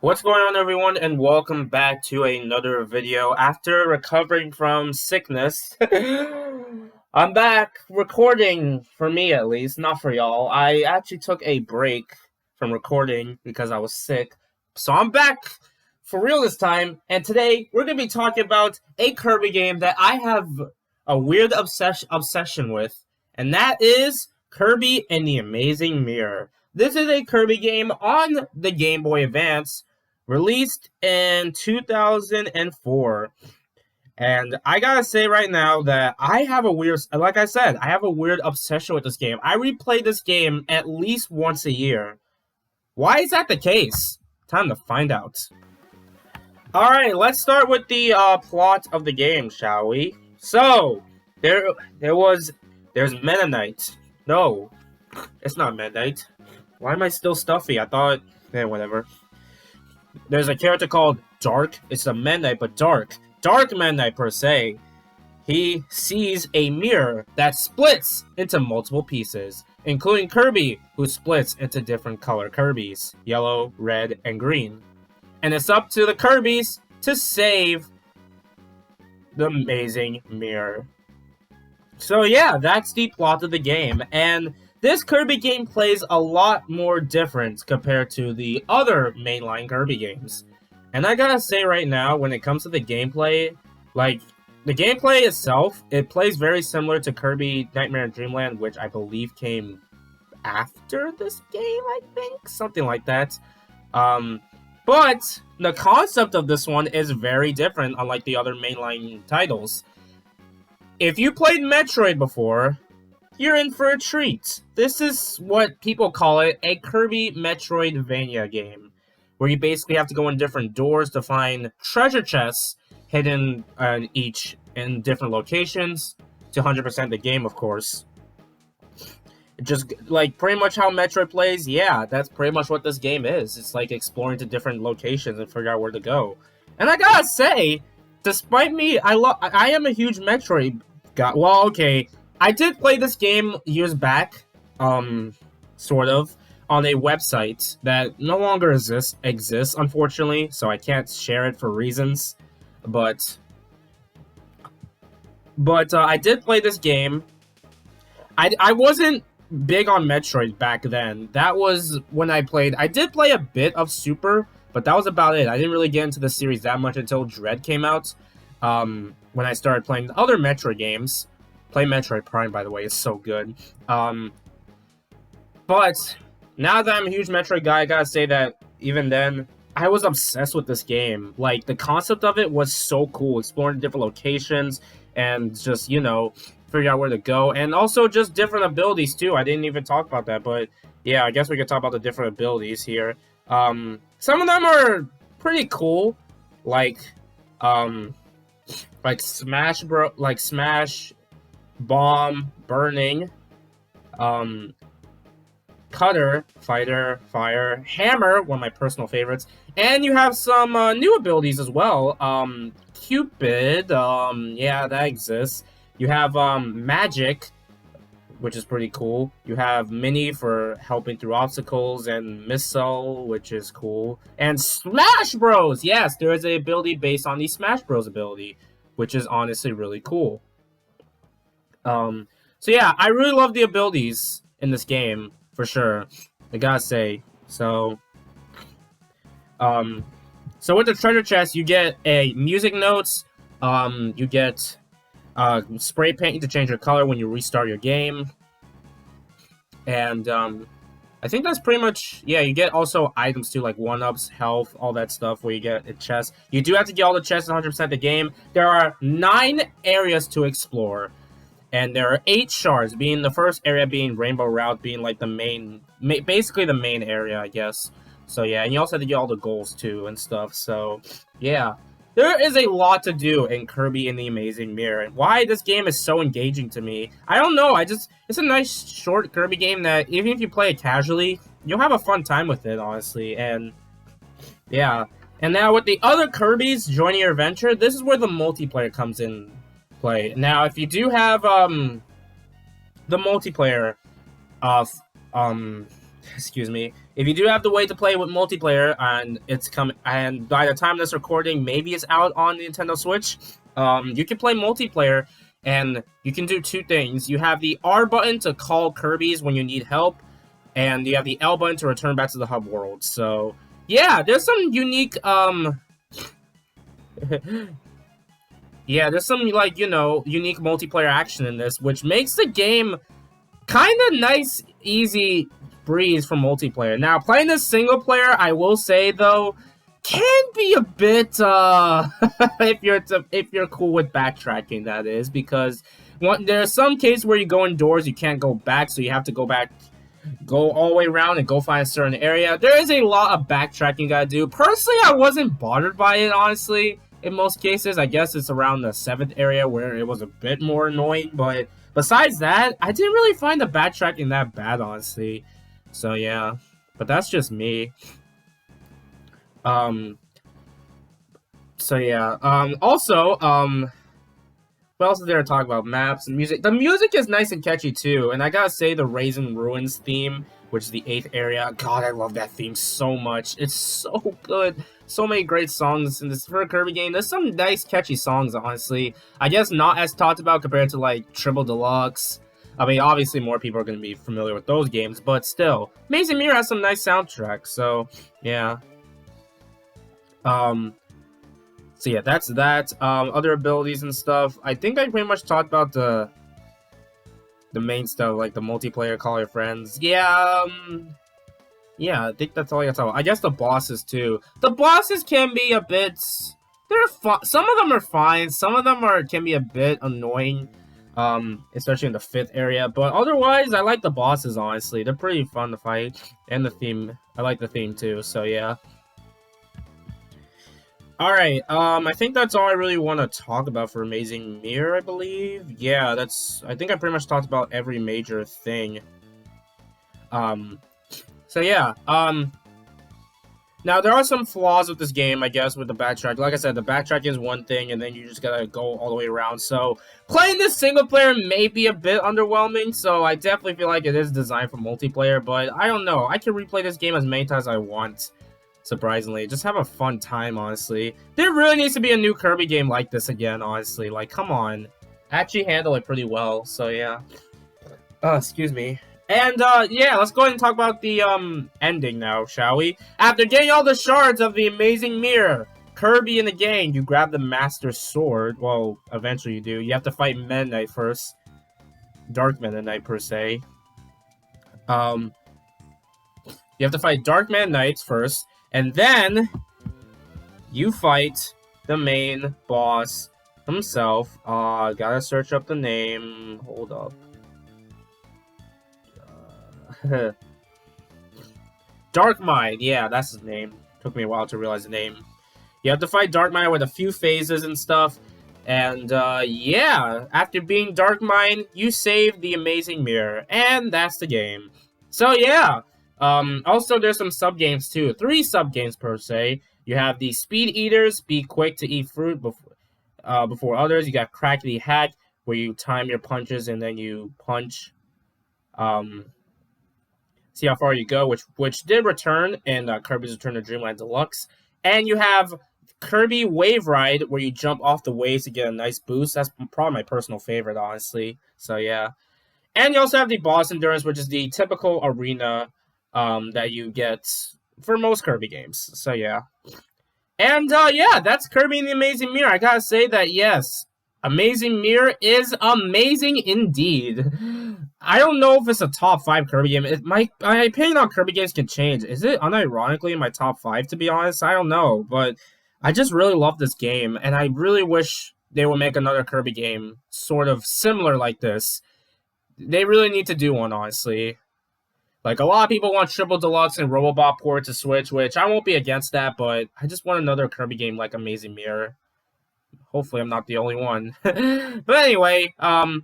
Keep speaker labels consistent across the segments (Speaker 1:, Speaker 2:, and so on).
Speaker 1: What's going on, everyone, and welcome back to another video. After recovering from sickness, I'm back recording, for me at least, not for y'all. I actually took a break from recording because I was sick, so I'm back for real this time, and today we're going to be talking about a Kirby game that I have a weird obsession with, and that is Kirby and the Amazing Mirror. This is a Kirby game on the Game Boy Advance, released in 2004. And I gotta say right now that I have a weird, like I said, I have a weird obsession with this game. I replay this game at least once a year. Why is that the case? Time to find out. Alright, let's start with the plot of the game, shall we? So, there's Mennonite. No, it's not Mennonite. Why am I still stuffy? I thought, whatever. There's a character called Dark. It's a Mennonite, but Dark. Dark Mennonite, per se. He sees a mirror that splits into multiple pieces, including Kirby, who splits into different color Kirbys. Yellow, red, and green. And it's up to the Kirbys to save the Amazing Mirror. So yeah, that's the plot of the game. And this Kirby game plays a lot more different compared to the other mainline Kirby games. And I gotta say right now, when it comes to the gameplay, like, the gameplay itself, it plays very similar to Kirby Nightmare Dreamland, which I believe came after this game, I think? Something like that. But the concept of this one is very different, unlike the other mainline titles. If you played Metroid before, you're in for a treat. This is what people call it, a Kirby Metroidvania game, where you basically have to go in different doors to find treasure chests hidden in different locations to 100% the game, of course. Just like pretty much how Metroid plays, yeah, that's pretty much what this game is. It's like exploring to different locations and figure out where to go. And I gotta say, despite me, I am a huge Metroid guy. Well, okay, I did play this game years back, sort of, on a website that no longer exists, unfortunately, so I can't share it for reasons. But I did play this game. I wasn't big on Metroid back then. That was when I did play a bit of Super, but that was about it. I didn't really get into the series that much until Dread came out. When I started playing the other Metroid games. Play Metroid Prime, by the way, it's so good. But now that I'm a huge Metroid guy, I gotta say that even then, I was obsessed with this game. Like, the concept of it was so cool, exploring different locations and just, you know, figure out where to go. And also just different abilities, too. I didn't even talk about that, but yeah, I guess we could talk about the different abilities here. Some of them are pretty cool, like Smash, Bomb, Burning, Cutter, Fighter, Fire, Hammer, one of my personal favorites, and you have some new abilities as well. Cupid, yeah, that exists. You have Magic, which is pretty cool. You have Mini for helping through obstacles, and Missile, which is cool. And Smash Bros! Yes, there is an ability based on the Smash Bros. Ability, which is honestly really cool. So yeah, I really love the abilities in this game, for sure. I gotta say. So with the treasure chest, you get a music notes, you get spray paint to change your color when you restart your game. And I think that's pretty much, yeah, you get also items too, like 1-ups, health, all that stuff, where you get a chest. You do have to get all the chests 100% the game. There are 9 areas to explore. And there are 8 shards, being the first area being Rainbow Route, being like the basically the main area, I guess. So yeah, and you also have to get all the goals too and stuff. So yeah, there is a lot to do in Kirby and the Amazing Mirror. And why this game is so engaging to me, I don't know. It's a nice short Kirby game that even if you play it casually, you'll have a fun time with it, honestly. And yeah, and now with the other Kirbys joining your adventure, this is where the multiplayer comes in play. Now, if you do have the multiplayer of excuse me, if you do have to wait to play with multiplayer, and it's coming, and by the time this recording, maybe it's out on the Nintendo Switch, you can play multiplayer, and you can do two things. You have the R button to call Kirby's when you need help, and you have the L button to return back to the hub world. So, yeah, there's some unique, yeah, there's some, like, you know, unique multiplayer action in this, which makes the game kind of nice, easy breeze for multiplayer. Now, playing this single player, I will say, though, can be a bit, if you're cool with backtracking, that is, because there are some cases where you go indoors, you can't go back, so you have to go all the way around and go find a certain area. There is a lot of backtracking you gotta do. Personally, I wasn't bothered by it, honestly. In most cases, I guess it's around the 7th area where it was a bit more annoying, but besides that, I didn't really find the backtracking that bad, honestly. So yeah, but that's just me. So yeah, also, what else is there to talk about? Maps and music. The music is nice and catchy too, and I gotta say the Raisin Ruins theme, which is the 8th area, God, I love that theme so much. It's so good. So many great songs in this for a Kirby game. There's some nice catchy songs, honestly. I guess not as talked about compared to like Triple Deluxe. I mean, obviously more people are going to be familiar with those games, but still, Amazing Mirror has some nice soundtracks. So yeah. So yeah, that's that. Other abilities and stuff. I think I pretty much talked about the main stuff, like the multiplayer, call your friends. Yeah, yeah, I think that's all I got to talk about. I guess the bosses, too. The bosses can be a bit... They're fun. Some of them are fine. Some of them can be a bit annoying. Especially in the 5th area. But otherwise, I like the bosses, honestly. They're pretty fun to fight. And the theme. I like the theme, too. So, yeah. Alright, I think that's all I really want to talk about for Amazing Mirror, I believe. Yeah, I think I pretty much talked about every major thing. So yeah, now there are some flaws with this game, I guess, with the backtrack. Like I said, the backtrack is one thing, and then you just gotta go all the way around. So playing this single player may be a bit underwhelming, so I definitely feel like it is designed for multiplayer, but I don't know. I can replay this game as many times as I want, surprisingly. Just have a fun time, honestly. There really needs to be a new Kirby game like this again, honestly. Like, come on. Actually handle it pretty well, so yeah. Excuse me. And, yeah, let's go ahead and talk about the, ending now, shall we? After getting all the shards of the Amazing Mirror, Kirby and the gang, you grab the Master Sword. Well, eventually you do. You have to fight Meta Knight first. Dark Meta Knight, per se. You have to fight Dark Meta Knight first, and then you fight the main boss himself. Gotta search up the name. Hold up. Dark Mind, yeah, that's his name. Took me a while to realize the name. You have to fight Dark Mind with a few phases and stuff. And, yeah, after being Dark Mind, you save the Amazing Mirror. And that's the game. So, yeah. Also, there's some sub-games, too. 3 sub-games, per se. You have the Speed Eaters, be quick to eat fruit before others. You got Crackety Hack, where you time your punches and then you punch. See how far you go, which did return in Kirby's Return to Dreamland Deluxe. And you have Kirby Wave Ride, where you jump off the waves to get a nice boost. That's probably my personal favorite, honestly. So, yeah. And you also have the Boss Endurance, which is the typical arena that you get for most Kirby games. So, yeah. And, yeah, that's Kirby and the Amazing Mirror. I gotta say that, yes, Amazing Mirror is amazing indeed. I don't know if it's a top 5 Kirby game. My opinion on Kirby games can change. Is it unironically in my top 5, to be honest? I don't know, but I just really love this game, and I really wish they would make another Kirby game sort of similar like this. They really need to do one, honestly. Like, a lot of people want Triple Deluxe and Robobot port to Switch, which I won't be against that, but I just want another Kirby game like Amazing Mirror. Hopefully I'm not the only one. But anyway,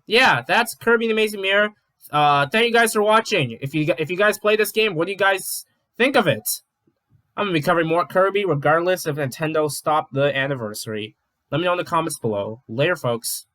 Speaker 1: yeah, that's Kirby and the Amazing Mirror. Thank you guys for watching. If you guys play this game, what do you guys think of it? I'm going to be covering more Kirby regardless if Nintendo stopped the anniversary. Let me know in the comments below. Later, folks.